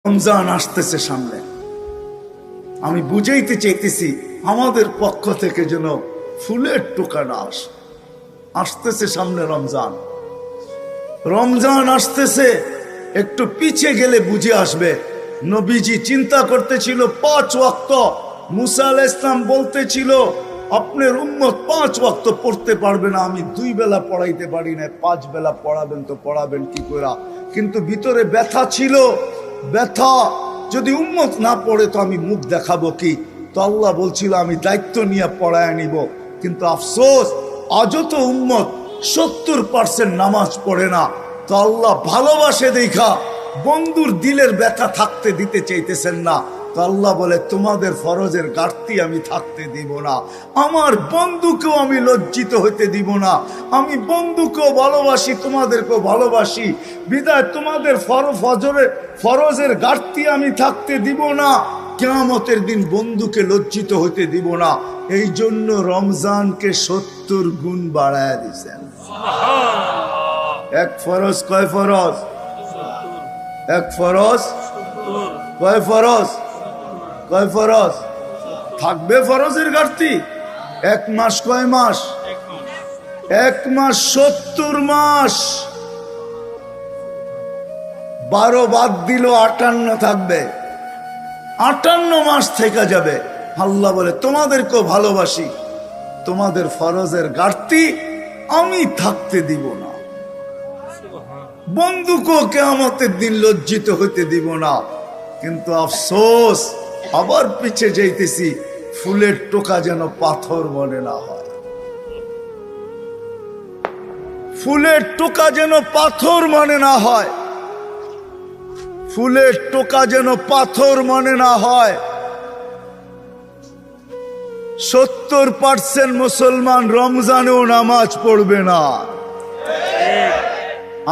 রমজান আসতেছে সামনে, আমি বুঝাইতে চাইতেছি আমাদের পক্ষ থেকে যেন ফুলের টোকাটা আসতেছে সামনে রমজান। রমজান আসতেছে, একটু পিছে গেলে বুঝে আসবে। নবীজি চিন্তা করতেছিল 5 ওয়াক্ত, মুসা আলাইহিস সালাম বলতেছিল আপনার উম্মত 5 ওয়াক্ত পড়তে পারবে না, আমি 2 বেলা পড়াইতে পারি না, 5 বেলা পড়াবেন তো পড়াবেন কি করে। কিন্তু ভিতরে ব্যথা ছিল, ব্যথা, যদি উম্মত না পড়ে তো আমি মুখ দেখাবো কি। তো আল্লাহ বলছিল আমি দায়িত্ব নিয়ে পড়ায় নিব। কিন্তু আফসোস আজও তো উম্মত 70% নামাজ পড়ে না। তো আল্লাহ ভালোবাসে দেখা বন্ধুর দিলের ব্যথা থাকতে দিতে চাইতেছেন না। তো আল্লাহ বলে তোমাদের ফরজের ঘাটতি আমি থাকতে দিব না, আমার বন্ধুকেও আমি লজ্জিত হইতে দিব না। আমি বন্ধুকেও ভালোবাসি, তোমাদেরকেও ভালোবাসি, বিদায় তোমাদের ফরজের ঘাটতি আমি থাকতে দিব না। কিয়ামতের দিন বন্ধুকে লজ্জিত হইতে দিব না। এই জন্য রমজানকে 70 গুণ বাড়ায় দিয়েছেন। এক ফরজ কয় ফরজ? এক ফরজ কয় ফরজ? কয় ফরজ? থাকবে ফরজের ঘাটতি? 1 মাস কয় মাস? 1 মাস 70 মাস। 12 বাদ দিল 58 থাকবে, 58 মাস থেকে যাবে। আল্লাহ বলে তোমাদেরকেও ভালোবাসি, তোমাদের ফরজের ঘাটতি আমি থাকতে দিব না, বন্ধুকেও কিয়ামতের দিন লজ্জিত হইতে দিব না। কিন্তু আফসোস আবার পিছে যাইতেছি, ফুলের টোকা যেন পাথর মনে না হয়, ফুলের টোকা যেন পাথর মনে না হয়, ফুলের টোকা যেন পাথর মনে না হয়। 70% মুসলমান রমজানেও নামাজ পড়বে না।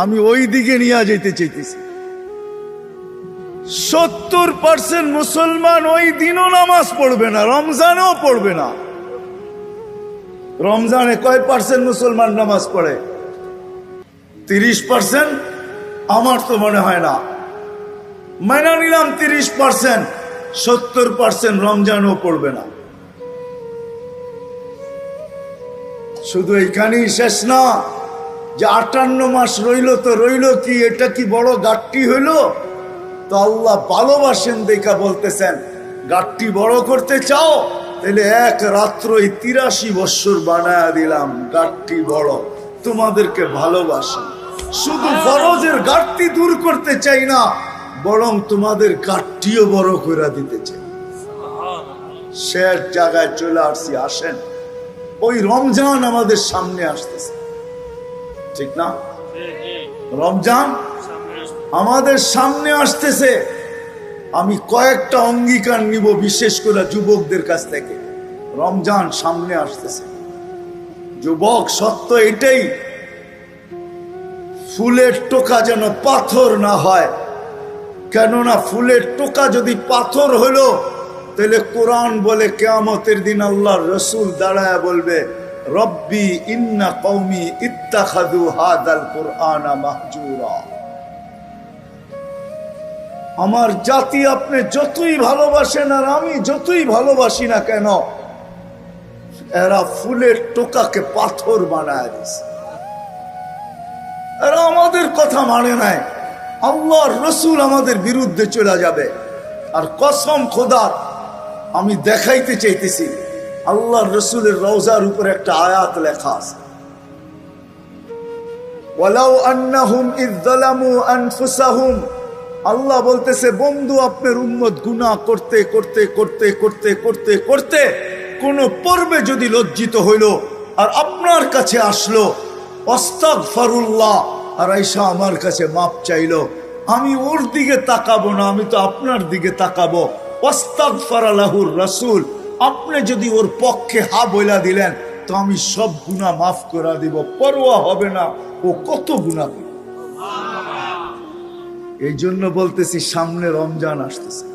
আমি ওই দিকে নিয়ে যেতে চাইতেছি। 70% মুসলমান ওই দিনও নামাজ পড়বে না, রমজানেও পড়বে না। রমজানে কয় পার্সেন্ট মুসলমান নামাজ পড়ে? 30%? আমার তো মনে হয় না। মাইনা নিলাম 30%, 70% রমজানও পড়বে না। শুধু এইখানেই শেষ না, যে 58 মাস রইল তো রইল কি, এটা কি বড় ঘাটতি হইল? তো আল্লাহ ভালোবাসেন দেখা বলতেছেন ঘাটতি বড় করতে চাও তাহলে এক রাত্রই 83 বছর বানায়া দিলাম, ঘাটতি বড়, তোমাদেরকে ভালোবাসি। শুধু ফরজের ঘাটতি দূর করতে চাই না, বরং তোমাদের ঘাটতিও বড় করে দিতে চাই। শেষ জায়গায় চলে আসছি। আসেন, ওই রমজান আমাদের সামনে আসতেছে, ঠিক না? রমজান আমাদের সামনে আসতেছে। আমি কয়েকটা অঙ্গীকার নিব, বিশেষ করে যুবকদের কাছ থেকে। রমজান সামনে আসতেছে, যুবক, সত্য এটাই, ফুলের টোকা যেন পাথর না হয়। কেননা ফুলের টোকা যদি পাথর হলো, তাহলে কোরআন বলে কিয়ামতের দিন আল্লাহর রাসূল দাঁড়ায় বলবে রব্বি ইন্না কওমি ইত্তাখাযু হাযাল কুরআনা মাহজুরা। আমার জাতি আপনি যতই ভালোবাসেন আর আমি যতই ভালোবাসি না কেন, এরা ফুলের টোকাকে পাথর বানায় দিছে। এরা আমাদের কথা মানে নাই, আল্লাহর রাসূল আমাদের বিরুদ্ধে চলে যাবে। আর কসম খোদার, আমি দেখাইতে চাইতেছি, আল্লাহর রাসূলের রওজার উপরে একটা আয়াত লেখা আছে, ওয়ালাউ আন্নাহুম ইয যালামু আনফুসাহুম। আল্লাহ বলতেছে বন্ধু, আপনার উম্মত গুনাহ করতে করতে করতে করতে করতে করতে কোন পর্বে যদি লজ্জিত হইল আর আপনার কাছে আসলো, আস্তাগফিরুল্লাহ, আর আয়েশা আমার কাছে মাপ চাইলো, আমি ওর দিকে তাকাবো না, আমি তো আপনার দিকে তাকাবো। আস্তাগফারা লাহুর রাসূল, আপনি যদি ওর পক্ষে হা বইলা দিলেন তো আমি সব গুনাহ মাফ করে দিব, পরোয়া হবে না ও কত গুনাহ করে। এই জন্য বলতেছি সামনে রমজান আসতেছে,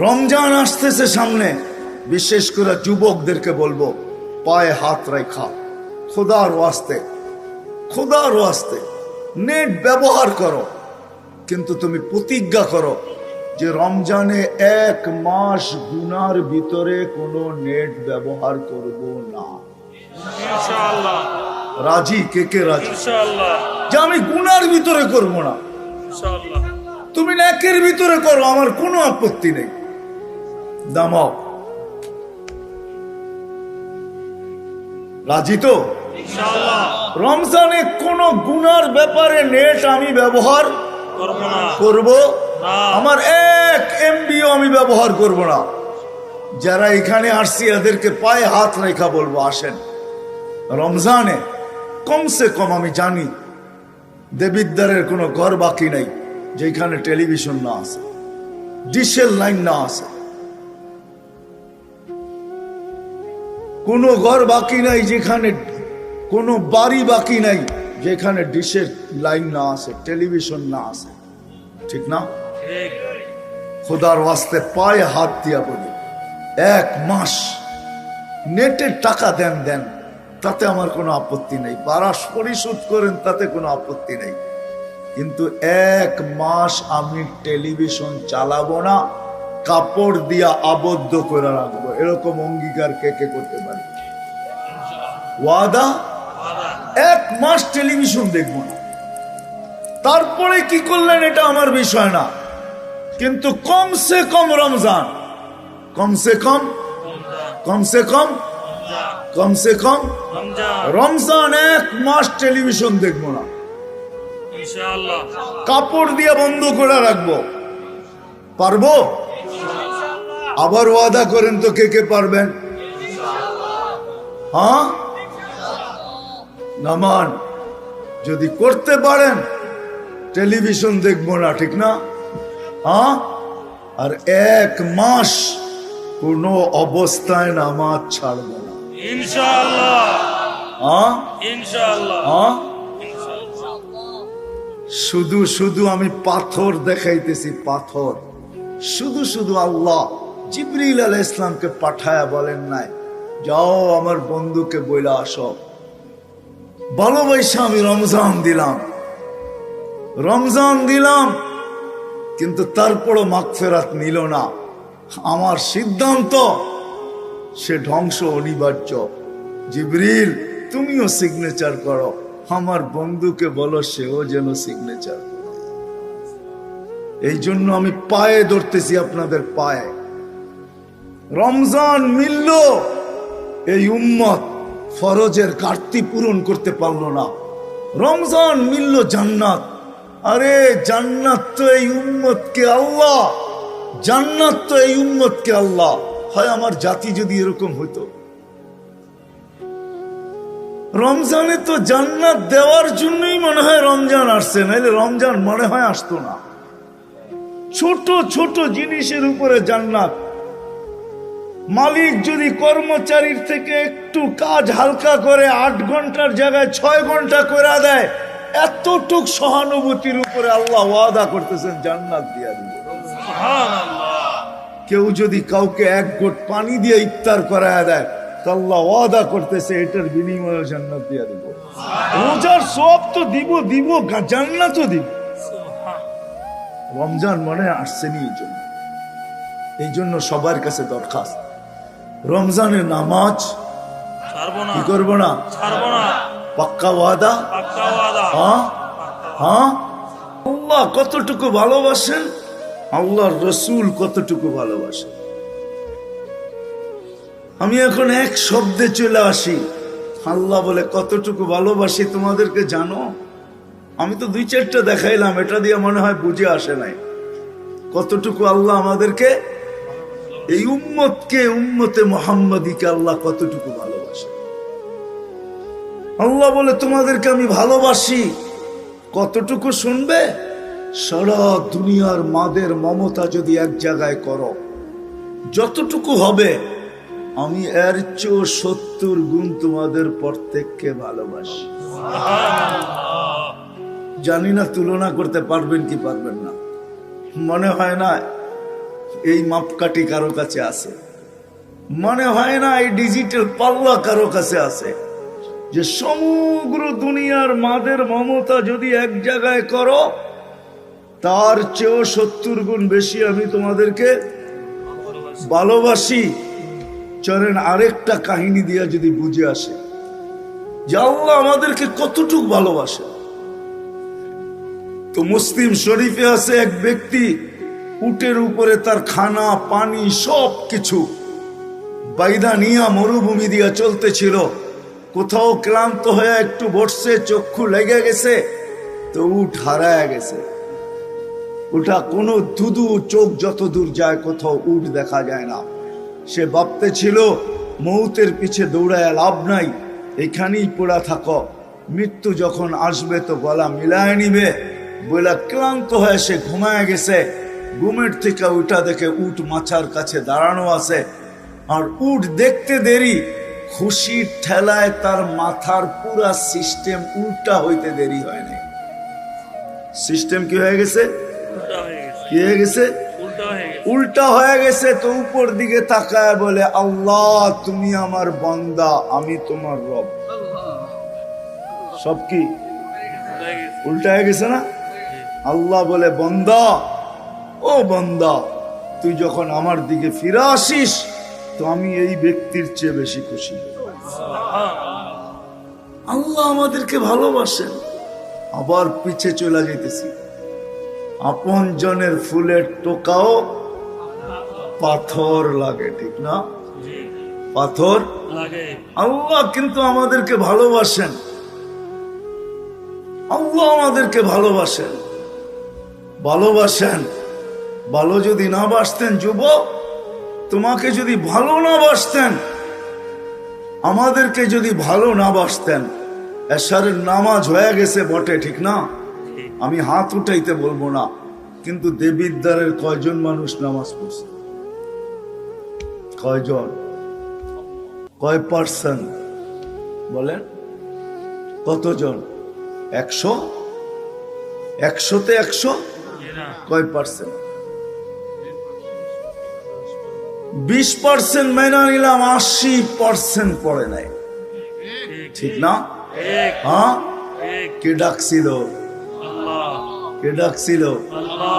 রমজান আসতেছে সামনে। বিশেষ করে যুবকদেরকে বলবো, পায়ে হাত রাখা, খোদার ওয়াস্তে, খোদার ওয়াস্তে নেট ব্যবহার করো, কিন্তু তুমি প্রতিজ্ঞা করো যে রমজানে 1 মাস গুনার ভিতরে কোনো নেট ব্যবহার করব না। ইনশাআল্লাহ। রাজি? কে কে রাজি? ইনশাআল্লাহ। যে আমি গুনার ভিতরে করব না, ইনশাআল্লাহ। তুমি নেকের ভিতরে করো, আমার কোনো আপত্তি নেই। দামাও, রাজি তো? ইনশাআল্লাহ। রমজানে কোন গুনার ব্যাপারে নেট আমি ব্যবহার করব না। করব না। আমার 1 MB-ও আমি ব্যবহার করব না। যারা এখানে আসছি এদেরকে পায়ে হাত রেখা বলবো, আসেন রমজানে কমসে কম, আমি জানি দেবিদ্বারের কোনো ঘর বাকি নাই যেখানে টেলিভিশন না আছে, ডিশের লাইন না আছে, কোনো ঘর বাকি নাই যেখানে, কোনো বাড়ি বাকি নাই যেখানে ডিশের লাইন না আছে, টেলিভিশন না আছে, ঠিক না? ঠিক। খোদার ওয়াস্তে পায়ে হাত দিয়া বলি, 1 মাস নেটের টাকা দেন, তাতে আমার কোনো আপত্তি নেই, বারাস পরিশোধ করেন, তাতে কোনো আপত্তি নেই, কিন্তু 1 মাস আমি টেলিভিশন চালাবো না, কাপড় দিয়া আবদ্ধ করে রাখবো। এরকম অঙ্গীকার কে কে করতে পারে? ওয়াদা? 1 মাস টেলিভিশন দেখবো না। তারপরে কি করলেন এটা আমার বিষয় না, কিন্তু কমসে কম রমজান, কমসে কম রমজান 1 মাস টেলিভিশন দেখবো না, ইনশাআল্লাহ। কাপড় দিয়ে বন্ধ করে রাখবো। পারবো? আবার ওয়াদা করেন তো কে কে পারবেন? হ্যাঁ, নামান যদি করতে পারেন টেলিভিশন দেখবো না, ঠিক না? হ্যাঁ, আর 1 মাস কোনো অবস্থায় নামাজ ছাড়বো না, ইনশাআল্লাহ। হ্যাঁ ইনশাআল্লাহ। হ্যাঁ। শুধু শুধু আমি পাথর দেখাইতেছি, পাথর শুধু শুধু আল্লাহ জিবরিল আলাইহিস ইসলামকে পাঠায়া বলেন নাই যাও আমার বন্ধুকে বইলা আসো। ভালোবাসা আমি রমজান দিলাম, কিন্তু তারপরও মাগফিরাত নিল না। আমার সিদ্ধান্ত সে ধ্বংস অনিবার্য। জিবরিল তুমিও সিগনেচার করো, আমার বন্ধুকে বলো সেও যেন সিগনেচার করো। এই জন্য আমি পায়ে ধরতেছি, আপনাদের পায়ে। রমজান মিলল, এই উম্মত ফরজের ঘাটতি পূরণ করতে পারলো না। রমজান মিলল জান্নাত, আরে জান্নাত তো এই উম্মতকে আল্লাহ, জান্নাত তো এই উম্মতকে আল্লাহ। হয় আমার জাতি যদি এরকম হইতো, রমজানে তো জান্নাত দেওয়ার জন্যই মনে হয় রমজান আসছে, নাইলে রমজান মনে হয় আসতো না। ছোট ছোট জিনিসের উপরে জান্নাত। মালিক যদি কর্মচারীর থেকে একটু কাজ হালকা করে 8 ঘন্টার জায়গায় 6 ঘন্টা করে দেয়, এতটুক সহানুভূতির উপরে আল্লাহ ওয়াদা করতেছেন জান্নাত দিয়া দিবেন। সুবহানাল্লাহ। কেউ যদি কাউকে 1 ঘট পানি দিয়ে ইফতার করায় দেয়, তো আল্লাহ ওয়াদা করতেছে এটার বিনিময়ে জান্নাত দিয়া দিব। রোজার সব তো দিব, জান্নাতও দিব। রমজান মনে আসছেনি, এই জন্য সবার কাছে দরখাস্ত, রমজানের নামাজ ছাড়বো না। কি করবো না? ছাড়বো না। পাক্কা ওয়াদা? পাক্কা ওয়াদা। হ্যাঁ হ্যাঁ। আল্লাহ কতটুকু ভালোবাসেন, আল্লাহর রসুল কতটুকু ভালোবাসেন। আমি এখন এক শব্দে চলে আসি, আল্লাহ বলে কতটুকু ভালোবাসি তোমাদেরকে জানো? আমি তো 2-4টা দেখাইলাম, এটা দিয়ে মনে হয় বুঝে আসে নাই কতটুকু আল্লাহ আমাদেরকে, এই উম্মতকে, উম্মতে মুহাম্মাদীকে আল্লাহ কতটুকু ভালোবাসে। আল্লাহ বলে তোমাদেরকে আমি ভালোবাসি কতটুকু শুনবে? সারা দুনিয়ার মাদের মমতা যদি এক জায়গায় করো, যতটুকু হবে আমি এর চেয়ে 70 গুণ তোমাদের প্রত্যেককে ভালোবাসি। জানি না তুলনা করতে পারবেন কি পারবেন না। মনে হয় না এই মাপকাঠি কারো কাছে আছে, মনে হয় না এই ডিজিটাল পাল্লা কারো কাছে আছে, যে সমগ্র দুনিয়ার মাদের মমতা যদি এক জায়গায় করো, তার চেয়েও 70 গুণ বেশি আমি তোমাদেরকে ভালোবাসি। চলেন আরেকটা কাহিনী দিয়া যদি বুঝে আসে যে আল্লাহ আমাদেরকে কতটুকু ভালোবাসে। তো মুসলিম শরীফে আছে এক ব্যক্তি উটের উপরে তার খানা পানি সব কিছু বাইদা নিয়া মরুভূমি দিয়া চলতেছিল। কোথাও ক্লান্ত হয়ে একটু বসছে, চক্ষু লেগে গেছে, তো উট হারায় গেছে। ওটা কোনো দুদু চোখ যত দূর যায় কোথাও উট দেখা যায় না। সে ভাবতে ছিল মৌতের পিছে দৌড়ায় লাভ নাই, এখানেই পড়া থাকো, মৃত্যু যখন আসবে তো গলা মিলায় নিবে বলে ক্লান্ত হয়ে সে ঘুমায় গেছে। ঘুমের থেকে উঠা দেখে উট মাচার কাছে দাঁড়ানো আছে। আর উট দেখতে দেরি, খুশির ঠেলায় তার মাথার পুরা সিস্টেম উল্টা হইতে দেরি হয়নি। সিস্টেম কি হয়ে গেছে? উল্টা হয়ে গেছে। কি হয়ে গেছে? উল্টা হয়ে গেছে। উল্টা হয়ে গেছে। তো উপর দিকে তাকায় বলে, আল্লাহ তুমি আমার বান্দা, আমি তোমার রব। সব কি হয়ে গেছে। উল্টা হয়ে গেছে না? আল্লাহ বলে, বান্দা, ও বান্দা, তুই যখন আমার দিকে ফিরে আসিস তো আমি এই ব্যক্তির চেয়ে বেশি খুশি। আল্লাহ আমাদেরকে ভালোবাসেন। আবার পিছে চলে যেতেছি, আপন জনের ফুলের টোকাও পাথর লাগে, ঠিক না? পাথর লাগে। আল্লাহ কিন্তু আমাদেরকে ভালোবাসেন। আল্লাহ আমাদেরকে ভালোবাসেন, ভালোবাসেন। ভালো যদি না বাসতেন যুবক, তোমাকে যদি ভালো না বাসতেন, আমাদেরকে যদি ভালো না বাসতেন, এশারের নামাজ হয়ে গেছে বটে, ঠিক না? আমি হাত উঠাইতে বলবো না, কিন্তু দেবিদ্বারের কয়জন মানুষ নামাজ পড়ছে? কয়জন? কয় পার্সেন্ট বলেন? কতজন? 100? 100-তে 100? কয় পার্সেন্ট? 20% মেনে নিলাম, 80% পড়ে নাই, ঠিক না? ঠিক। হ্যাঁ, ঠিক। কে ডাকছিল? আল্লাহ। কে ডাকছিল? আল্লাহ।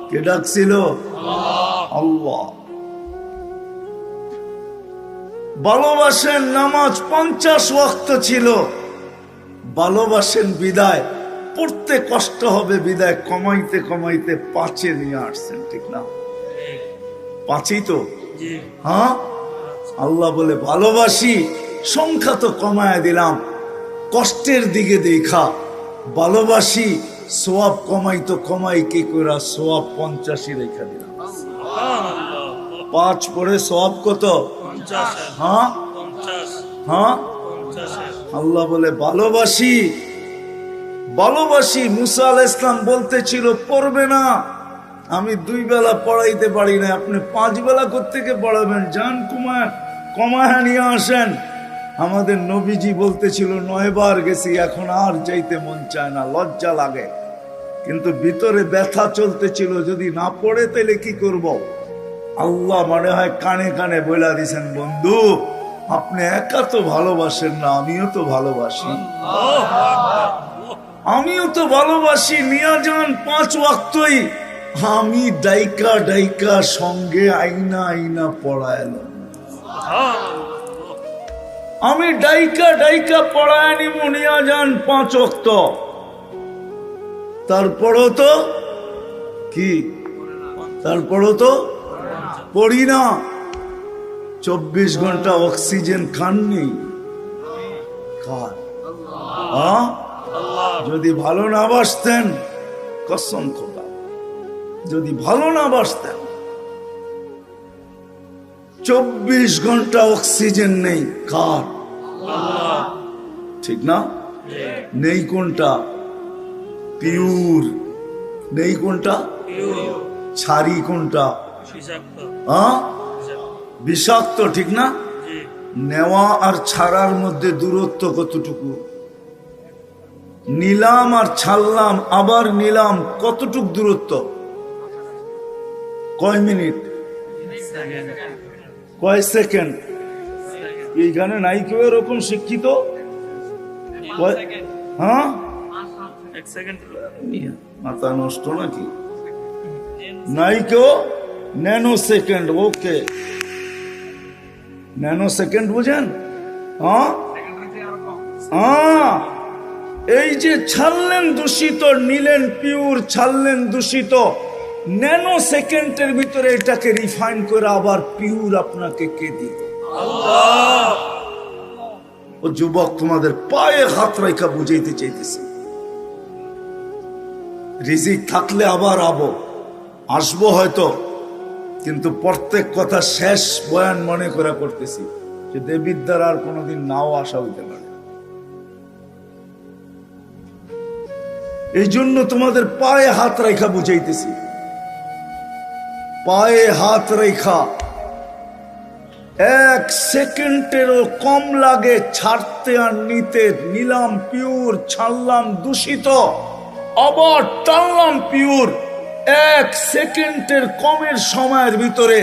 কে ডাকছিল? আল্লাহ। ভালোবাসেন, নামাজ 50 ওয়াক্ত ছিল, ভালোবাসেন বিদায় পড়তে কষ্ট হবে বিদায় কমাইতে কমাইতে 5-এ নিয়ে আসছেন, ঠিক না? 5ই তো। জি। হ্যাঁ, আল্লাহ বলে ভালোবাসি, সংখ্যা তো কমায় দিলাম, কষ্টের দিকে দেখা ভালোবাসি, সোয়াব কমাই তো কমাই কি করে, সোয়াব 85 রেখা দিলাম। সুবহানাল্লাহ। 5 পড়ে সোয়াব কত? 50। হ্যাঁ 50। হ্যাঁ, 50। আল্লাহ বলে ভালোবাসি, ভালোবাসি। মুসা আলাইহিস সালাম বলতেছিল পড়বে না, আমি 2 বেলা পড়াইতে পারি না, আপনি 5 বেলা কোত্থেকে পড়াবেন, যান কমায় নিয়ে আসেন। আমাদের নবীজি বলতেছিল 9 বার গেছি, এখন আর যাইতে মন চায় না, লজ্জা লাগে, কিন্তু ভিতরে ব্যথা চলতেছিল, যদি না পড়ে তাহলে কি করব? আল্লাহ মনে হয় কানে কানে বলে দিছেন, বন্ধু আপনি একা তো ভালোবাসেন না, আমিও তো ভালোবাসি, আমিও তো ভালোবাসি, নিয়ে যান 5 ওয়াক্তই। আমি ডাইকা ডাইকা সঙ্গে আইনা আইনা পড়াইলাম, আমি ডাইকা ডাইকা পড়ায় নিব, নিয়ে যান 5 ওয়াক্ত। তারপরও তো কি, তারপরও তো পড়ি না। 24 ঘন্টা অক্সিজেন খাননি, খান। হ্যাঁ, যদি ভালো না বাসতেন, কসম খোদা, যদি ভালো না বাসতেন, 24 ঘন্টা অক্সিজেন নেই, কার? ঠিক না? নেই কোনটা? পিওর নেই কোনটা? ছাড়ি কোনটা? হ্যাঁ, বিষাক্ত, ঠিক না? নেওয়া আর ছাড়ার মধ্যে দূরত্ব কতটুকু? নিলাম আর ছাড়লাম, আবার নিলাম, কতটুকু দূরত্ব? কয় মিনিট? কয় সেকেন্ড? এইখানে নাই কেউ এরকম শিক্ষিত? হ্যাঁ, 1 সেকেন্ড। মাথা নষ্ট নাকি? নাই কেউ ন্যানো সেকেন্ড। ওকে, ন্যানো সেকেন্ড বুঝেন? হ্যাঁ, এই যে ছাড়লেন দূষিত, নিলেন পিওর, ছাড়লেন দূষিত, ন্যানো সেকেন্ডের ভিতরে এটাকে রিফাইন করে আবার পিওর আপনাকে কে দিল? ও যুবক, তোমাদের পায়ে হাত রেখা বুঝাইতে চাইতেছি, রিজিক থাকলে আবার আসবো হয়তো, কিন্তু প্রত্যেক কথা শেষ বয়ান মনে করে করতেছি যে দেবীর দ্বারা আর কোনোদিন নাও আসা হইতে পারে। এই জন্য তোমাদের পায়ে হাত রেখা বুঝাইতেছি, পায়ে হাত রেখা 1 সেকেন্ডেরও কম লাগে ছাড়তে আর নিতে। নিলাম পিওর, ছাড়লাম দূষিত, আবার টানলাম পিওর। 1 সেকেন্ডের কমের সময়ের ভিতরে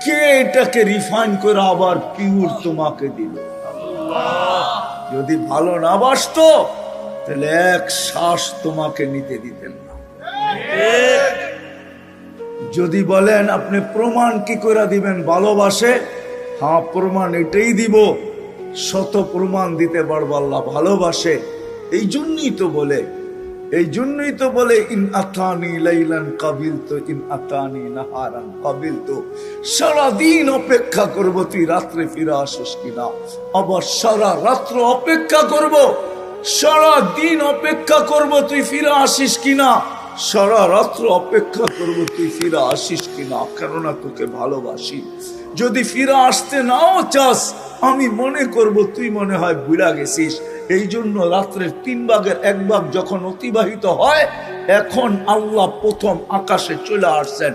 কে এটাকে রিফাইন করে আবার পিওর তোমাকে দিল? যদি ভালো না বাসতো তাহলে 1 শ্বাস তোমাকে নিতে দিতেন না। যদি বলেন আপনি প্রমাণ কি করে দিবেন ভালোবাসে, হ্যাঁ প্রমাণ এটাই দিব, শত প্রমাণ দিতে পারবো আল্লাহ ভালোবাসে। এই জন্যই তো বলে ইন আতানি লাইলান কাবিলতু ইন আতানি নাহারান কাবিলতু। সারাদিন অপেক্ষা করব তুই রাত্রে ফিরে আসিস কিনা, আবার সারা রাত্র অপেক্ষা করব, সারা দিন অপেক্ষা করব তুই ফিরে আসিস কিনা, সারা রাত্র অপেক্ষা করব তুই ফিরে আসিস কিনা, কেননা তোকে ভালোবাসি। যদি ফিরে আসতে নাও চাস, আমি মনে করব তুই মনে হয় ভুলা গেছিস। এই জন্য রাত্রের 3 ভাগের 1 ভাগ যখন অতিবাহিত হয়, এখন আল্লাহ প্রথম আকাশে চলে আসছেন,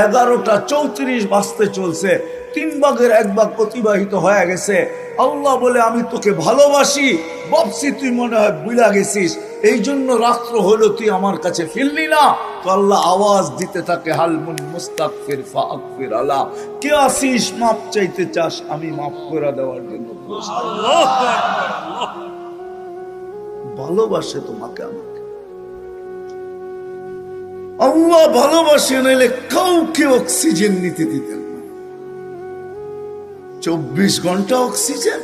11:34 বাজতে চলছে, 3 ভাগের 1 ভাগ অতিবাহিত হয়ে গেছে। আল্লাহ বলে আমি তোকে ভালোবাসি, ভাবছি তুই মনে হয় ভুলা গেছিস, এই জন্য রাত্র হলো তুই আমার কাছে ফিরলি না। তো আল্লাহ আওয়াজ দিতে থাকে, হালমুন মুস্তাগফির ফাগফির আলা, কে আসিস মাপ চাইতে চাস, আমি মাফ করে দেওয়ার জন্য প্রস্তুত। ভালোবাসে তোমাকে আমাকে, আল্লাহ ভালোবাসে, নাইলে কাউকে অক্সিজেন নিতে দিতেন না। 24 ঘন্টা অক্সিজেন,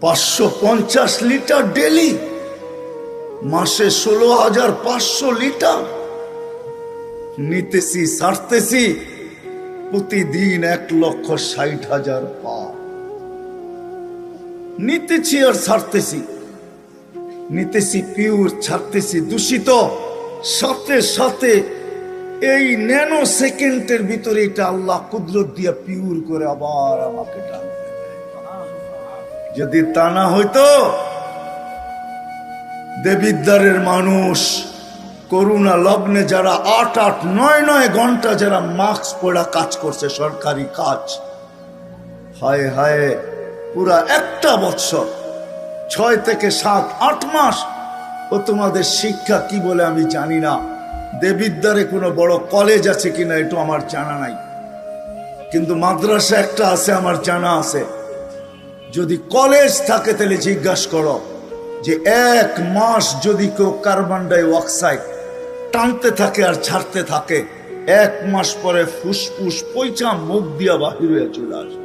550 লিটার ডেলি, মাসে 16,500 লিটার নিতেছি, ছাড়তেছি প্রতিদিন 1,60,000 পার নিতেছি আর ছাড়তেছি, নিতেছি পিওর, ছাড়তেছি দূষিত। সাথে সাথে এই ন্যানো সেকেন্ডের ভিতরে এটা আল্লাহ কুদরত দিয়া পিওর করে আবার আমাকে টানবে। যদি তা না হইতো, দেবিদ্বারের মানুষ করোনা লগ্নে যারা 8, 9 ঘন্টা যারা মাস্ক পরা কাজ করছে, সরকারি কাজ, হায় হায়, পুরা 1 বছর, 6 থেকে 7, 8 মাস। ও তোমাদের শিক্ষা কি বলে আমি জানি না, দেবিদ্বারে কোনো বড় কলেজ আছে কিনা এটা আমার জানা নাই, কিন্তু মাদ্রাসা একটা আছে আমার জানা আছে। যদি কলেজ থাকে তাহলে জিজ্ঞাসা করো যে 1 মাস যদি কেউ কার্বন ডাই অক্সাইড টানতে থাকে আর ছাড়তে থাকে, 1 মাস পরে ফুসফুস পয়চা মুখ দিয়া বাহির হয়ে চলে আসে।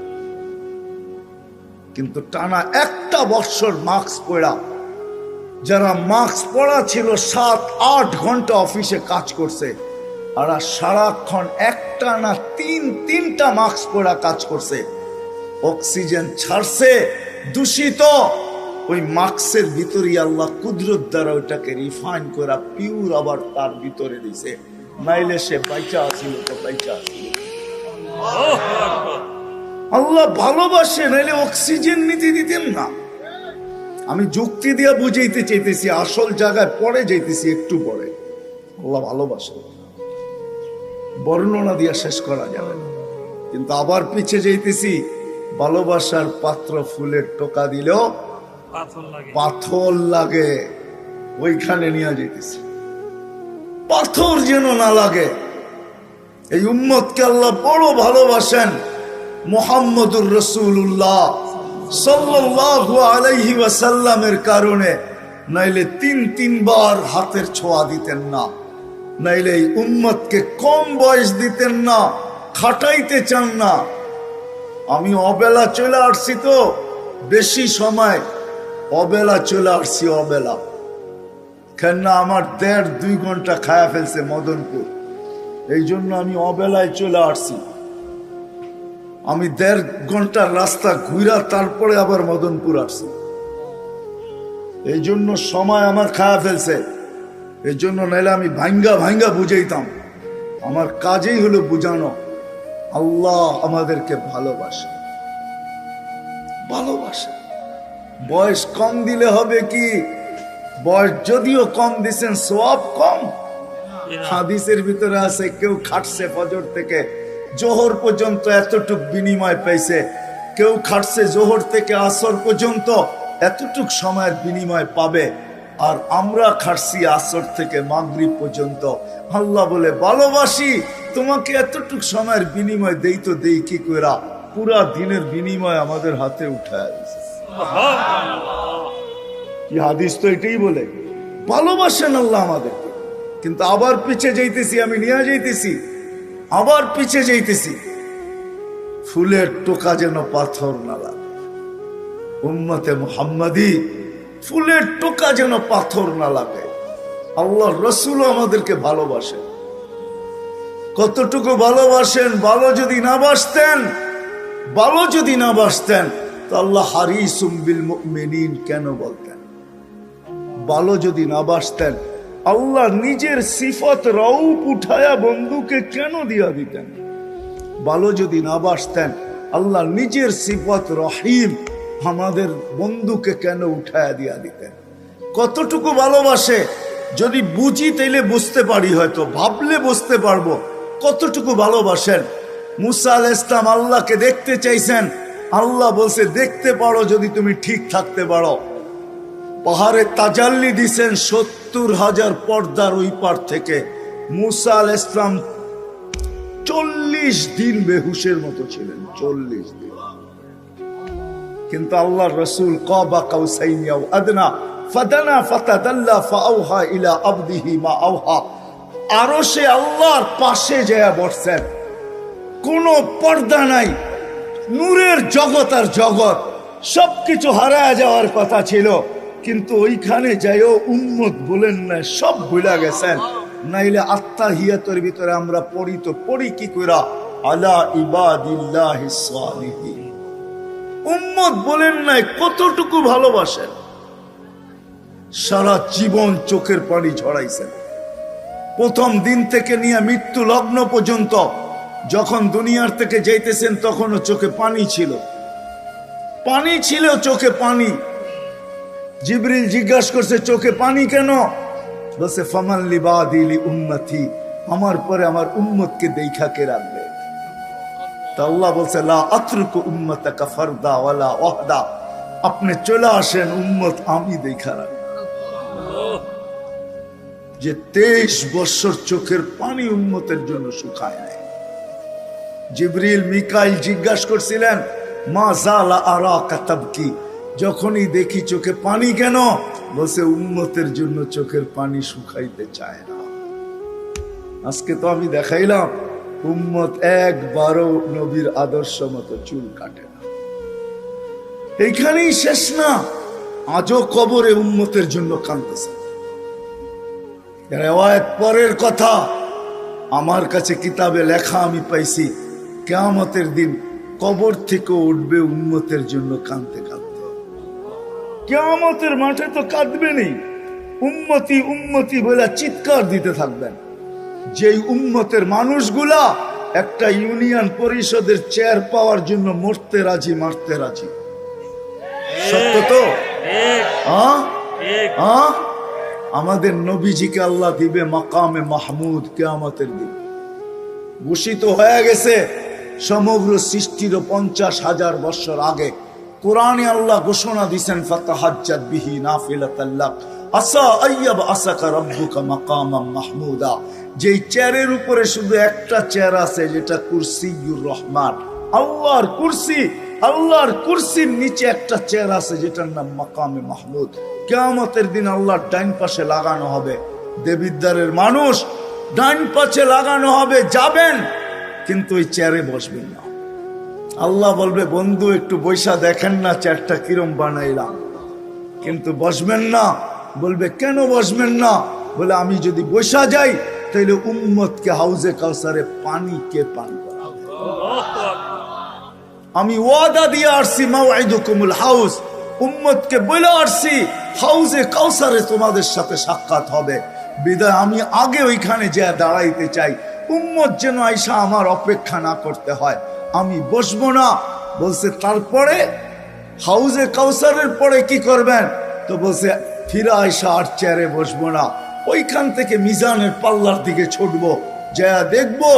কিন্তু টানা 1 বছর মাস্ক পরা, যারা মাস্ক পরা ছিল 7-8 ঘন্টা অফিসে কাজ করছে, আর সারাক্ষণ একটা না 3টা মাস্ক পরা কাজ করছে, অক্সিজেন ছাড়ছে দূষিত, ওই মাস্কের ভিতরে আল্লাহ কুদরত দ্বারা ওইটাকে রিফাইন করে পিওর আবার তার ভিতরে দিছে, নাইলে সে বাইচা আছিল তো বাইচা আছিল। আল্লাহ ভালোবাসে, নাইলে অক্সিজেন নিতে দিতেন না। আমি যুক্তি দিয়ে বুঝাইতে চাইতেছি, আসল জায়গায় পরে যাইতেছি একটু পরে। আল্লাহ ভালোবাসে, বর্ণনা দিয়ে শেষ করা যাবে না, কিন্তু আবার পিছিয়ে যাইতেছি। ভালোবাসার পাত্র ফুলের টোকা দিলেও পাথর লাগে, ওইখানে নিয়ে যাইতেছি, পাথর যেন না লাগে। এই উম্মতকে আল্লাহ বড় ভালোবাসেন, মুহাম্মদুর রাসূলুল্লাহ সাল্লাল্লাহু আলাইহি ওয়াসাল্লামের কারণে, নাইলে 3 বার হাতের ছোঁয়া দিতেন না। নাইলে এই উম্মতকে কম বয়স দিতেন না, খাটাইতে চান না। আমি অবেলা চলে আসছি তো, বেশি সময় অবেলা চলে আসছি, অবেলা কেননা আমার 1.5-2 ঘন্টা খায়া ফেলছে মদনপুর, এই জন্য আমি অবেলায় চলে আসছি। আমি 1.5 ঘন্টার রাস্তা ঘুরা তারপরে আবার মদনপুর আসছি, এই জন্য সময় আমার খায়া ফেলছে। এই জন্য নাইলে আমি ভাঙ্গা ভাঙ্গা বুঝাইতাম। আমার কাজেই হলো বুঝানো। আল্লাহ আমাদেরকে ভালোবাসে, ভালোবাসে। বয়স কম দিলে হবে কি? বয়স যদিও কম দিছেন, সওয়াব কম। হাদিসের ভিতরে আছে কেউ খাটছে ফজর থেকে জোহর পর্যন্ত এতটুক বিনিময় পাইছে, কেউ খাটছে জোহর থেকে আসর পর্যন্ত এতটুক সময়ের বিনিময় পাবে, আর আমরা খাটছি আসর থেকে মাগরিব পর্যন্ত। আল্লাহ বলে ভালোবাসি তোমাকে, এতটুক সময়ের বিনিময় দেই তো দেই কি কইরা, পুরা দিনের বিনিময় আমাদের হাতে উঠায় দিছে। কি হাদিস তো এটাই বলে, ভালোবাসেন আল্লাহ আমাদেরকে। কিন্তু আবার পিছে যাইতেছি, আমি নিয়ে যাইতেছি, আবার পিছে যাইতেছি। ফুলের টোকা যেন পাথর না লাগে। উম্মতে মুহাম্মাদি ফুলের টোকা যেন পাথর না লাগে। আল্লাহ রসুল আমাদেরকে ভালোবাসেন। কতটুকু ভালোবাসেন? ভালো যদি না বাসতেন, ভালো যদি না বাসতেন তো আল্লাহ হারিসুম বিল মুমিনিন কেন বলতেন? ভালো যদি না বাসতেন আল্লাহ নিজের সিফত রউফ উঠায়া বন্ধুকে কেন দিয়া দিতেন? ভালো যদি না বাসতেন আল্লাহ নিজের সিফত রহিম আমাদের বন্ধুকে কেন উঠায়া দিয়া দিতেন? কতটুকু ভালোবাসে যদি বুঝি তাইলে বুঝতে পারি, হয়তো ভাবলে বুঝতে পারবো কতটুকু ভালোবাসেন। মুসা আলাইহিস সালাম আল্লাহকে দেখতে চাইছেন, আল্লাহ বলছে দেখতে পারো যদি তুমি ঠিক থাকতে পারো। পাহাড়ে তাজাল্লি দিছেন 70,000 পর্দার ওই পার থেকে। মুসা আলাইহিস সালাম 40 দিন বেহুশের মতো ছিলেন, 40 দিন। কিন্তু আল্লাহর রাসূল কাবা কাউসাইন আও আদনা ফাদানা ফাতাদাল্লা ফাআওহা ইলা আবদিহি মা আওহা, আরশে আল্লাহর পাশে যায় বসছেন, কোনো পর্দা নাই, নূরের জগৎ আর জগৎ সবকিছু হারায় যাওয়ার কথা ছিল, কিন্তু ওইখানে যাইও উম্মত বলেন না, সব ভুলা গেছেন। নাইলে আত্তাহিয়াতের ভিতরে আমরা পড়ি তো পড়ি কি কইরা, আলা ইবাদিল্লাহিস সালিহিন। উম্মত বলেন নাই কতটুকু ভালোবাসেন। সারা জীবন চোখের পানি ঝরাইছেন, প্রথম দিন থেকে নিয়ে মৃত্যু লগ্ন পর্যন্ত। যখন দুনিয়ার থেকে যাইতেছেন তখনও চোখে পানি ছিল, পানি ছিল, চোখে পানি। জিবরিল জিজ্ঞাসা করছে চোখে পানি কেন? বলছে ফামান লিবাদি লি উম্মতি, আমার পরে আমার উম্মতকে দেখা কে রাখবে? তা আল্লাহ বলছে লা আতরুকু উম্মতাকা ফারদা ওয়ালা ওয়াহদা, আপনি চলে আসেন, উম্মত আমি দেখা রাখব। যে 23 বছর চোখের পানি উম্মতের জন্য শুকায় নাই। জিবরিল মিকাইল জিজ্ঞাসা করছিলেন মা জালা আরাকা তাবকি, যখনই দেখি চোখে পানি কেন? বলছে উম্মতের জন্য চোখের পানি শুকাইতে চায় না। আজকে তো আমি দেখাইলাম উম্মত একবারও নবীর আদর্শ মতো চুল কাটে না। এইখানেই শেষ না, আজও কবরে উম্মতের জন্য কাঁদতেছে। রেওয়ায়েত পরের কথা, আমার কাছে কিতাবে লেখা আমি পাইছি, কিয়ামতের দিন কবর থেকে উঠবে উম্মতের জন্য কাঁদতে কাঁদতে। কিয়ামতের মাঠে তো কাঁদবেনই, উম্মতি উম্মতি বলে চিৎকার দিতে থাকবেন। যেই উম্মতের মানুষগুলা একটা ইউনিয়ন পরিষদের চেয়ার পাওয়ার জন্য মরতে রাজি, মারতে রাজি। সত্য তো? আমাদের নবীজিকে আল্লাহ দিবে মাকামে মাহমুদ কিয়ামতের দিন। ঘোষিত হয়ে গেছে সমগ্র সৃষ্টির 50,000 বছর আগে। কোরআনে আল্লাহ ঘোষণা দিয়েছেন ফাতাহাজ্জাত বিহি নাফিলাতাল লাক আসা আইয়াব আসাকা রাব্বুকা মাকামাম মাহমুদা। যেই চেয়ারের উপরে শুধু একটা চেয়ার আছে, যেটা কুরসিয়ুর রহমান, আল্লাহর কুরসি। আল্লাহর কুরসির নিচে একটা চেয়ার আছে যেটার নাম মাকামে মাহমুদ। কিয়ামতের দিন আল্লাহর ডাইন পাশে লাগানো হবে। দেবিদ্বারের মানুষ ডান পাশে লাগানো হবে, যাবেন কিন্তু ওই চেয়ারে বসবেন না। আল্লাহ বলবে বন্ধু একটু বৈশা দেখেন না চেয়ারটা কিরম বানাইলাম, কিন্তু বসবেন না। বলবে কেন বসবেন না? বলে আমি যদি বসা যাই তাহলে উম্মতকে হাউজে কাউসারে পানি কে পান করাবে? আমি ওয়াদা দিয়ে আসছি মাওয়াইদুকুমুল হাউজ, উম্মতকে বলে আসছি হাউজে কাউসারে তোমাদের সাথে সাক্ষাৎ হবে। বিদায় আমি আগে ওইখানে যে দাঁড়াইতে চাই, উম্মত যেন আইসা আমার অপেক্ষা না করতে হয়। আমি বসবো না। বলছে তারপরে হাউজে কাউসারের পরে কি করবেন? তো বলছে ফিরে আইসা আর চেয়ারে বসবো না, ওইখান থেকে মিজানের পাল্লার দিকে ছুটবো, যা দেখবো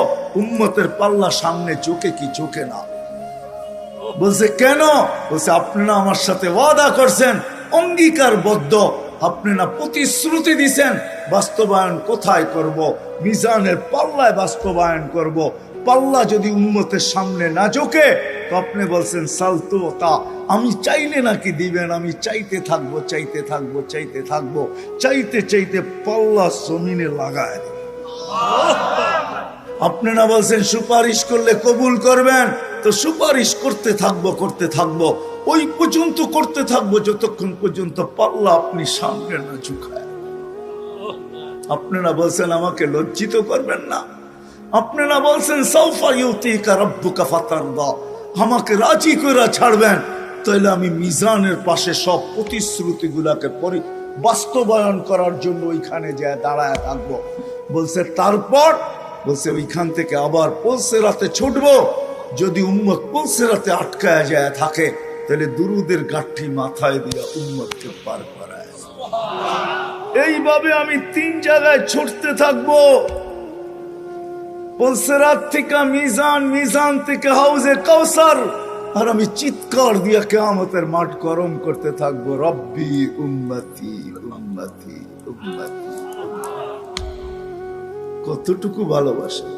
উম্মতের পাল্লা সামনে চোখে কি চোখে না। বলছে কেন? বলছে আপনি না আমার সাথে ওয়াদা করছেন, অঙ্গীকারবদ্ধ, আপনি না প্রতিশ্রুতি দিছেন, বাস্তবায়ন কোথায় করব? মিজানের পাল্লায় বাস্তবায়ন করব। পাল্লা যদি উম্মতের সামনে না ঝোঁকে তো আপনি বলছেন সালতুতা, আমি চাইলে নাকি দিবেন? আমি চাইতে থাকবো, চাইতে থাকবো, চাইতে থাকবো, চাইতে চাইতে পাল্লা জমিনে লাগায় দেব। আপনি না বলছেন সুপারিশ করলে কবুল করবেন? তো সুপারিশ করতে থাকবো, করতে থাকবো, ওই পর্যন্ত করতে থাকবো যতক্ষণ পর্যন্ত পাল্লা আপনি সামনে না ঝুঁকায়। আপনারা বলছেন আমাকে লজ্জিত করবেন না। আপনারা বলছেন সাউফা ইউতিকা রাব্বুকা ফাতারদা, আমাকে রাজি করে ছাড়বেন, তাহলে আমি মিজানের পাশে সব প্রতিশ্রুতিগুলাকে বাস্তবায়ন করার জন্য ওইখানে যায় দাঁড়ায় থাকবো। বলছে তারপর, বলছে ওইখান থেকে আবার পুলসিরাতে ছুটবো। যদি উম্মত পুলসিরাতে আটকায় যায় থাকে তাহলে দুরুদের গাঠি মাথায় দিয়ে উম্মতকে পার করায়। এইভাবে আমি 3 জায়গায় ছুটতে থাকবো, পুলসিরাত থেকে মিজান, মিজান থেকে হাউজে কাউসার, আর আমি চিৎকার দিয়ে কিয়ামতের মাঠ গরম করতে থাকবো, রব্বি উম্মতি উম্মতি উম্মতি। কতটুকু ভালোবাসেন,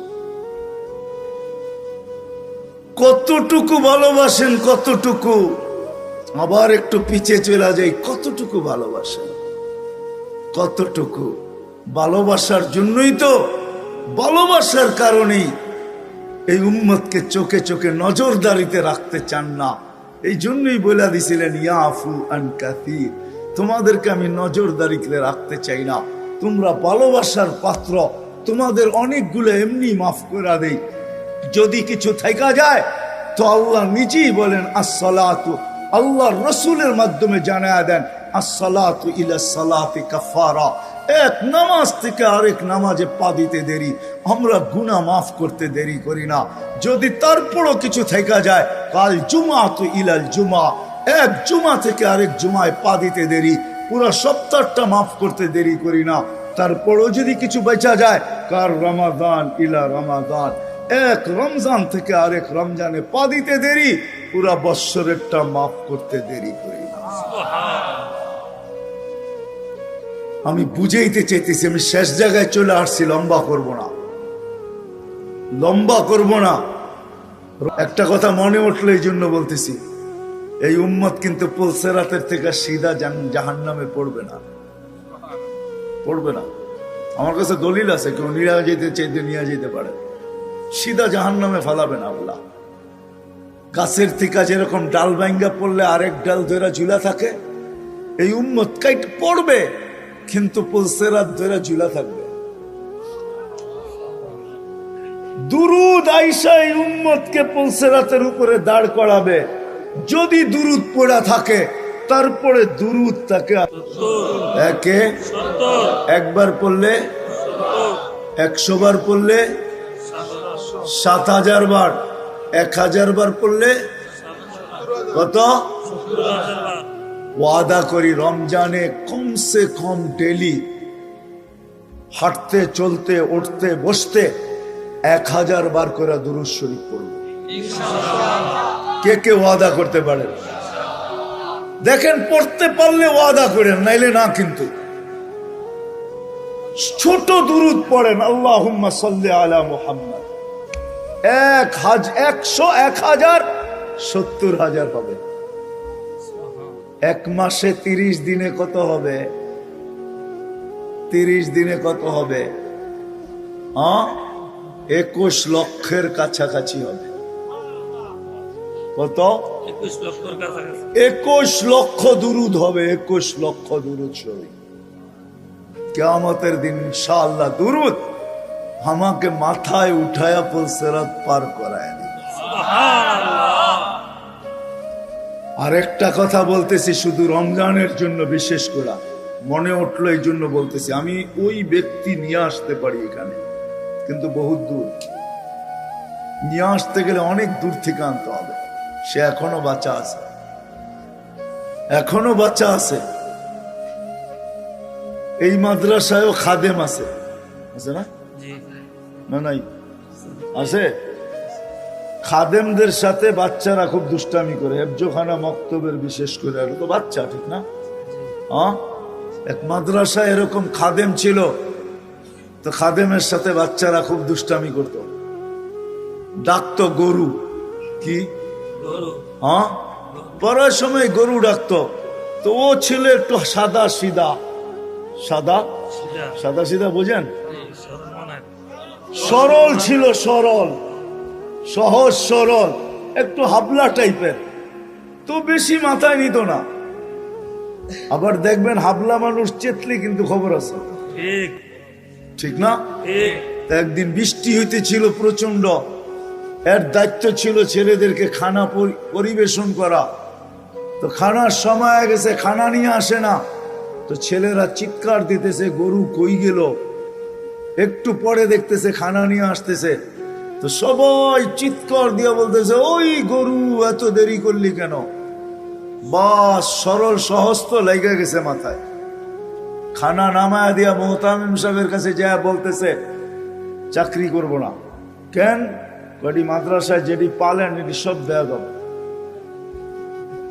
কতটুকু ভালোবাসেন, কতটুকু। আবার একটু পিছে চলে যাই, কতটুকু ভালোবাসেন, কতটুকু। ভালোবাসার জন্যই তো, ভালোবাসার কারণেই এই উম্মতকে চোখে চোখে নজরদারিতে রাখতে চান না। এই জন্যই বলে দিছিলেন ইয়াফু আন কাসীর, তোমাদেরকে আমি নজরদারিতে রাখতে চাই না। তোমরা ভালোবাসার পাত্র, তোমাদের অনেকগুলো এমনি মাফ করে দেই। যদি কিছু থাইকা যায় তো আল্লাহ নিজেই বলেন আসসালাতু, আল্লাহ রসুলের মাধ্যমে জানায়া দেন আসসালাতু ইলা সালাতি কাফারা, এক নামাজ থেকে আরেক নামাজে পা দিতে দেরি, আমরা গুনাহ মাফ করতে দেরি করি না। যদি তারপরও কিছু থাইকা যায়, কাল জুমাতু ইলাল জুমা, এক জুমা থেকে আরেক জুমায় পা দিতে দেরি, পুরো সপ্তাহটা মাফ করতে দেরি করি না। তারপরও যদি কিছু বেঁচা যায়, কার রমাদান ইলা রমাদান, এক রমজান থেকে আরেক রমজানে পা দিতে দেরি, পুরা বৎসরেরটা মাফ করতে দেরি করি না। আমি বুঝাইতে চাইতেছি, আমি শেষ জায়গায় চলে আসছি, লম্বা করব না, লম্বা করব না। একটা কথা মনে উঠলো এই জন্য বলতেছি, এই উম্মত কিন্তু পুলসিরাতের থেকে সিধা জাহান্নামে পড়বে না, পড়বে না। আমার কাছে দলিল আছে, কেউ নিয়ে যেতে চাইতে নিয়ে যেতে পারে, সিধা জাহান্নামে ফালাবে না আল্লাহ। গাছের থেকে যেরকম ডাল ভাঙ্গা পড়লে আরেক ডাল ধরে ঝুলা থাকে, এই উম্মত কাইট পড়বে কিন্তু পুলসিরাত ধরে ঝুলা থাকবে। দুরুদ আইসা এই উম্মতকে পুলসিরাতের উপরে দাঁড় করাবে। যদি দুরুদ পড়া থাকে, তারপরে দুরুদ তাকে একে একবার পড়লে 100 বার পড়লে 7000 বার, 1000 বার পড়লে কত? ওয়াদা করি রমজানে কমসে কম ডেলি হাঁটতে চলতে উঠতে বসতে 1000 বার করে দুরূদ শরীফ পড়ব। কে কে ওয়াদা করতে পারেন? দেখেন, পড়তে পারলে ওয়াদা করেন, নাইলে না। কিন্তু ছোট দুরূদ পড়েন, আল্লাহুম্মা সাল্লি আলা মুহাম্মদ, 100 1000 70000 পাবেন। এক মাসে 30 দিনে কত হবে? 30 দিনে কত হবে? হ্যাঁ 21 লক্ষের কাছাকাছি হবে। কত? 21 লক্ষের কাছাকাছি। 21 লক্ষ দুরুদ হবে, 21 লক্ষ দুরুদ শরীফ কিয়ামতের দিন ইনশাআল্লাহ। দুরুদ আমাকে মাথায় উঠায়া পুলসিরাত পার করায় দিবে। সুবহানাল্লাহ। আরেকটা কথা বলতেছি, শুধু রমজানের জন্য বিশেষ করে মনে উঠলো এই জন্য বলতেছি। আমি ওই ব্যক্তি নিয়ে আসতে পারি এখানে, কিন্তু বহুত দূর নিয়ে আসতে গেলে অনেক দূর থেকে আনতে হবে। সে এখনো বাচ্চা আছে, এখনো বাচ্চা আছে। এই মাদ্রাসায়ও খাদেম আছে, আছে না? জি। না নাই আছে। খাদেমদের সাথে বাচ্চারা খুব দুষ্টামি করে, হেফজোখানা মক্তবের বিশেষ করে। আর তো বাচ্চা, ঠিক না? হ্যাঁ, এক মাদ্রাসায় এরকম খাদেম ছিল, তো খাদেমের সাথে বাচ্চারা খুব দুষ্টামি করত, ডাকতো গরু। কি? গরু। হ্যাঁ, পড়ার সময় গরু ডাকতো। তো ও ছিল একটু সাদা সিধা, সাদা সিধা। সাদা সিধা বোঝেন, সরমনে। সরল ছিল, সরল, সহজ সরল, একটু হাবলা টাইপের। তো বেশি মাথায় নিত না। আবার দেখবেন হাবলা মানুষ চেতলে কিন্তু খবর আছে, ঠিক ঠিক না? ঠিক। তা একদিন বৃষ্টি হইতেছিল প্রচন্ড। এর দায়িত্ব ছিল ছেলেদেরকে খানা পরিবেশন করা। তো খানার সময় হয়ে গেছে, খানা নিয়ে আসে না। তো ছেলেরা চিৎকার দিতেছে, গরু কই গেল? একটু পরে দেখতেছে খানা নিয়ে আসতেছে। তো সবাই চিৎকার দিয়ে বলতেছে, ওই গরু এত দেরি করলি কেন? বাস সরল সহজ তো লেগে গেছে মাথায়। খানা নামায়া দিয়া মোহতামিম সাহেবের কাছে যায় বলতেছে, চাকরি করব না। কেন? কটি মাদ্রাসায় যেটি পালেন এটি সব দেয়া যাবে।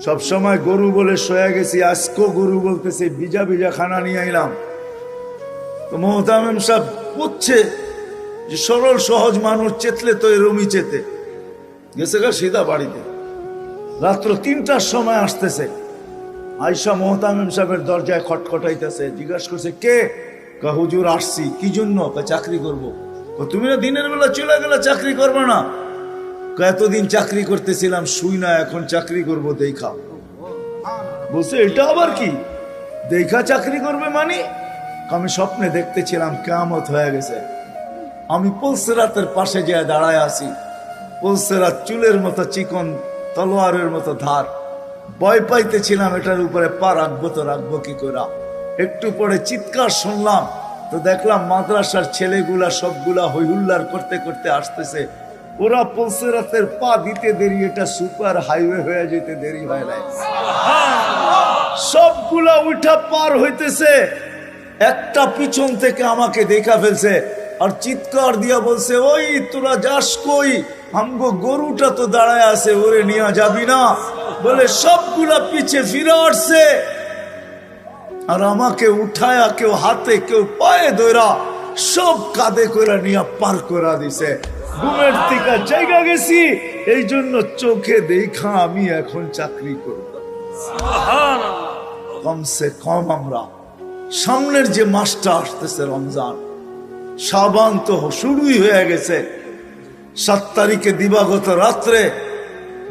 সবসময় গরু বলে শোয়া গেছি, আজকেও গরু বলতেছে, বিজা বিজা খানা নিয়ে আইলাম। তো মোহতামিম সাহেব বুঝছে যে সরল সহজ মানুষ চেতলে তো এরমই চেতে গেছে গা সিধা বাড়িতে। রাত্র 3টার সময় আসতেছে, আয়সা মোহতামিম সাহেবের দরজায় খটখটাইতেছে। জিজ্ঞাসা করছে, কে? কয় হুজুর আসছি। কি জন্য? কয় চাকরি করবো। কয় তুমি না দিনের বেলা চলে গেলে, চাকরি করবে না? কয় এতদিন চাকরি করতেছিলাম শুই না, এখন চাকরি করব দেখা। বলছে এটা আবার কি? দেখা চাকরি করবে মানে? আমি স্বপ্নে দেখতেছিলাম কিয়ামত হয়ে গেছে, আমি পুলসিরাতের পাশে যেয়ে দাঁড়ায় আছি। পুলসিরাত চুলের মতো চিকন, তলোয়ারের মতো ধার। ভয় পাইতেছিলাম এটার উপরে পা রাখবো তো রাখবো কি করে। একটু পরে চিৎকার শুনলাম, তো দেখলাম মাদ্রাসার ছেলেগুলা সবগুলা হইহুল্লার করতে করতে আসতেছে। ওরা পুলসিরাতের পা দিতে দেরি, এটা সুপার হাইওয়ে হয়ে যেতে দেরি হয় নাই। সবগুলা উঠা পার হইতেছে। একটা পিছন থেকে আমাকে দেখা ফেলছে আর চিৎকার দিয়া বলছে, ওই তোরা যাস কই? আমগো গরুটা তো দাঁড়ায় আছে, ওরে নিয়ে যাবি না? বলে সবগুলা পিছে ফিরে আসছে আর আমাকে উঠায়া কেউ হাতে কেউ পায়ে ধরা সব কাঁধে করে নিয়ে পার করা দিছে। ঘুমের থেকে জায়গা গেছি, এই জন্য চোখে দেখা আমি এখন চাকরি করব। কমসে কম আমরা সামনের যে মাসটা আসতেছে রমজান, শাবান তো শুরুই হয়ে গেছে। 7 তারিখে দিবাগত রাত্রে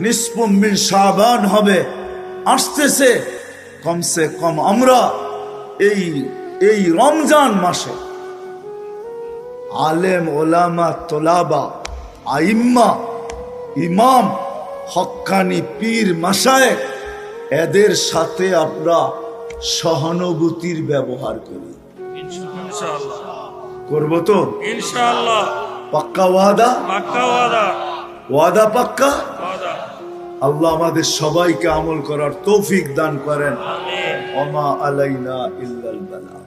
নিসফুম মিন শাবান হবে, আসতেছে। কমসে কম আমরা এই রমজান মাসে আলেম ওলামা তোলাবা আইম্মা ইমাম হক্কানি পীর মাশায়েখ এদের সাথে আমরা সহানুভূতির ব্যবহার করি। ইনশাআল্লাহ করবো তো ইনশাআল্লাহ। পাক্কা ওয়াদা? পাক্কা ওয়াদা। ওয়াদা পাক্কা? ওয়াদা। আল্লাহ আমাদের সবাইকে আমল করার তৌফিক দান করেন। আমিন। ওমা আলাইনা ইল্লাল বালাগ।